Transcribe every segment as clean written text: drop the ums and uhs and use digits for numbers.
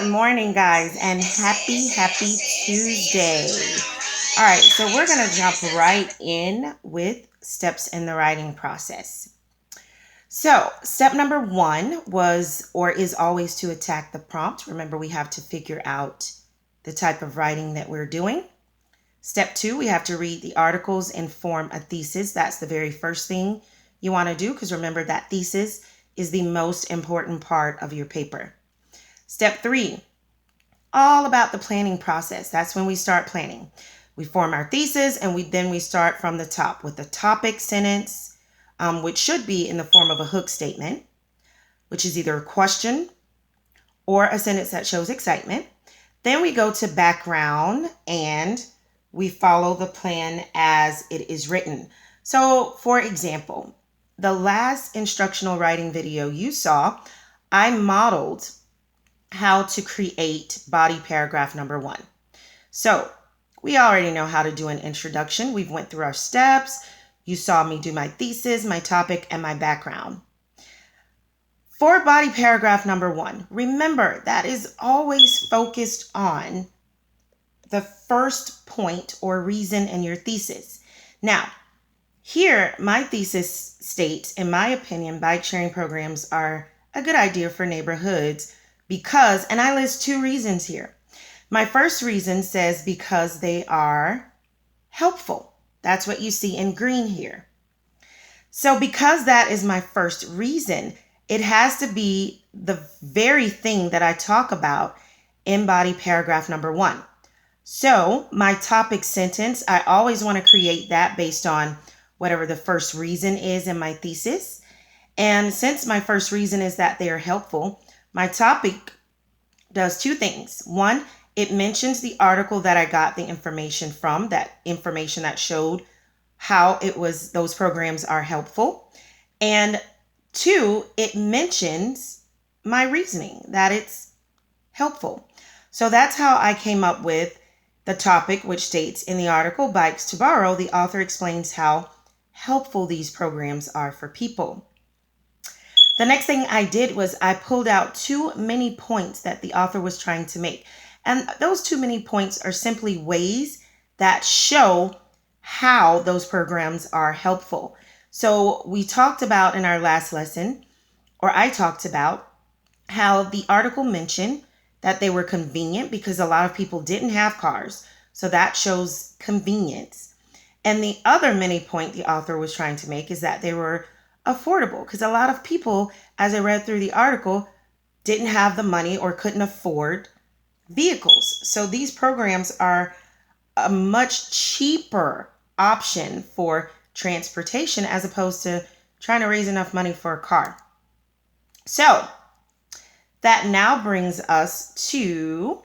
Good morning, guys, and happy Tuesday. All right, so we're going to jump right in with steps in the writing process. So, step number 1 was or is always to attack the prompt. Remember, we have to figure out the type of writing that we're doing. Step 2, we have to read the articles and form a thesis. That's the very first thing you want to do, because remember that thesis is the most important part of your paper. Step 3, all about the planning process. That's when we start planning. We form our thesis, and we start from the top with the topic sentence, which should be in the form of a hook statement, which is either a question or a sentence that shows excitement. Then we go to background and we follow the plan as it is written. So, for example, the last instructional writing video you saw, I modeled how to create body paragraph number 1. So we already know how to do an introduction. We've went through our steps. You saw me do my thesis, my topic, and my background. For body paragraph number 1, remember that is always focused on the first point or reason in your thesis. Now, here, my thesis states, in my opinion, bike sharing programs are a good idea for neighborhoods because, and I list 2 reasons here. My first reason says because they are helpful. That's what you see in green here. So because that is my first reason, it has to be the very thing that I talk about in body paragraph number 1. So my topic sentence, I always want to create that based on whatever the first reason is in my thesis. And since my first reason is that they are helpful, my topic does 2 things. 1, it mentions the article that I got the information from, that information that showed how those programs are helpful. And 2, it mentions my reasoning that it's helpful. So that's how I came up with the topic, which states in the article, Bikes to Borrow, the author explains how helpful these programs are for people. The next thing I did was I pulled out 2 mini points that the author was trying to make. And those 2 mini points are simply ways that show how those programs are helpful. So we talked about in our last lesson, or I talked about how the article mentioned that they were convenient because a lot of people didn't have cars. So that shows convenience. And the other mini point the author was trying to make is that they were affordable because a lot of people, as I read through the article, didn't have the money or couldn't afford vehicles. So these programs are a much cheaper option for transportation as opposed to trying to raise enough money for a car. So that now brings us to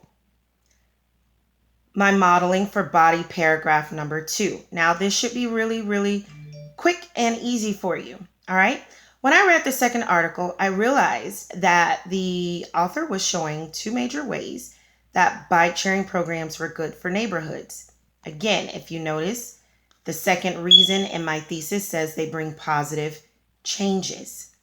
my modeling for body paragraph number 2. Now this should be really quick and easy for you. All right. When I read the second article, I realized that the author was showing 2 major ways that bike sharing programs were good for neighborhoods. Again, if you notice, the second reason in my thesis says they bring positive changes.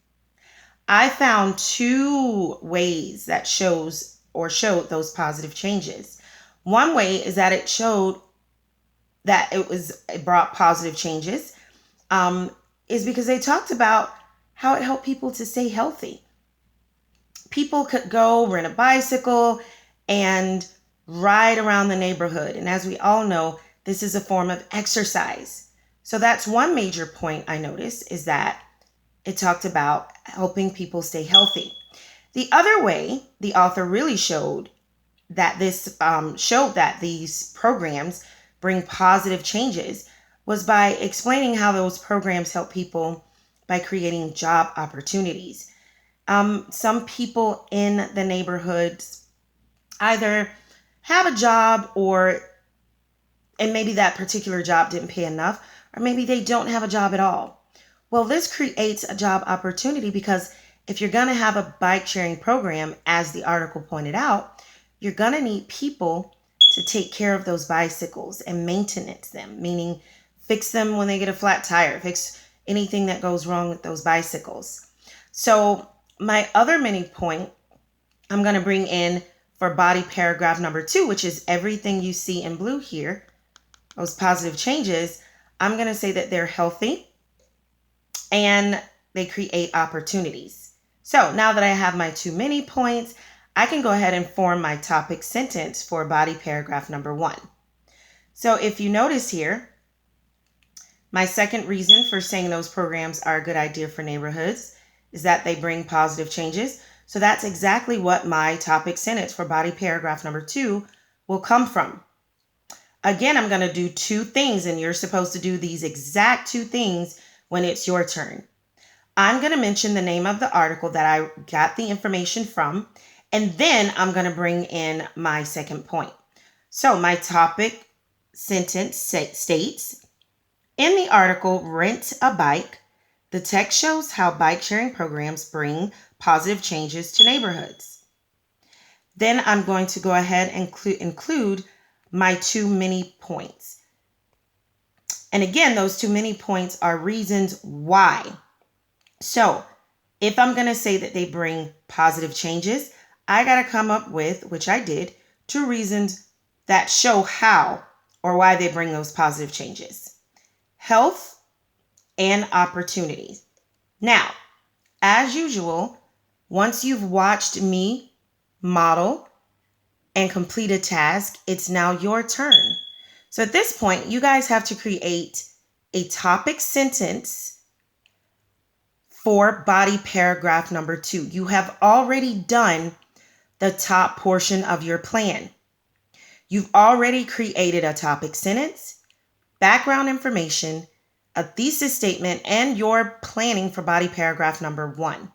I found 2 ways that showed those positive changes. One way is that it showed that it brought positive changes. Is because they talked about how it helped people to stay healthy. People could go rent a bicycle and ride around the neighborhood. And as we all know, this is a form of exercise. So that's one major point I noticed, is that it talked about helping people stay healthy. The other way the author really showed that these programs bring positive changes was by explaining how those programs help people by creating job opportunities. Some people in the neighborhoods either have a job and maybe that particular job didn't pay enough, or maybe they don't have a job at all. Well, this creates a job opportunity because if you're going to have a bike sharing program, as the article pointed out, you're going to need people to take care of those bicycles and maintenance them, meaning fix them when they get a flat tire, fix anything that goes wrong with those bicycles. So my other mini point I'm going to bring in for body paragraph number 2, which is everything you see in blue here, those positive changes, I'm going to say that they're healthy and they create opportunities. So now that I have my too many points, I can go ahead and form my topic sentence for body paragraph number 1. So if you notice here, my second reason for saying those programs are a good idea for neighborhoods is that they bring positive changes. So that's exactly what my topic sentence for body paragraph number 2 will come from. Again, I'm going to do 2 things, and you're supposed to do these exact 2 things when it's your turn. I'm going to mention the name of the article that I got the information from, and then I'm going to bring in my second point. So my topic sentence states, in the article, Rent a Bike, the text shows how bike sharing programs bring positive changes to neighborhoods. Then I'm going to go ahead and include my too many points. And again, those too many points are reasons why. So if I'm going to say that they bring positive changes, I got to come up with, which I did, 2 reasons that show how or why they bring those positive changes. Health and opportunities. Now, as usual, once you've watched me model and complete a task, it's now your turn. So at this point, you guys have to create a topic sentence for body paragraph number 2. You have already done the top portion of your plan. You've already created a topic sentence, background information, a thesis statement, and your planning for body paragraph number 1.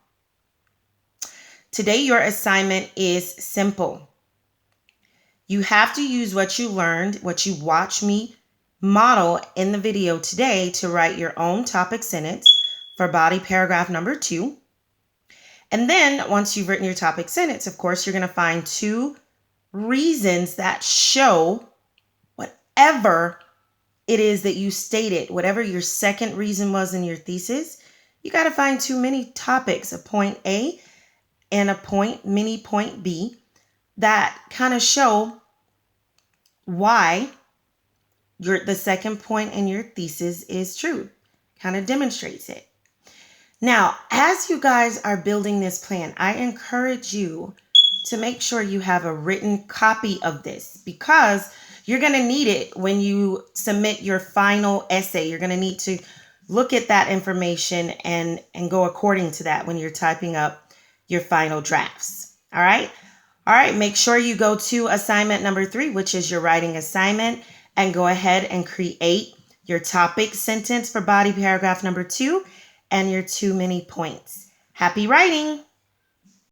Today, your assignment is simple. You have to use what you learned, what you watched me model in the video today to write your own topic sentence for body paragraph number 2. And then once you've written your topic sentence, of course, you're going to find 2 reasons that show whatever it is that you stated, whatever your second reason was in your thesis. You got to find 2 mini topics, a point A and a mini point B, that kind of show why the second point in your thesis is true. Kind of demonstrates it. Now, as you guys are building this plan, I encourage you to make sure you have a written copy of this, because you're going to need it when you submit your final essay. You're going to need to look at that information and go according to that when you're typing up your final drafts. All right. All right. Make sure you go to assignment number 3, which is your writing assignment, and go ahead and create your topic sentence for body paragraph number 2 and your 2 mini points. Happy writing.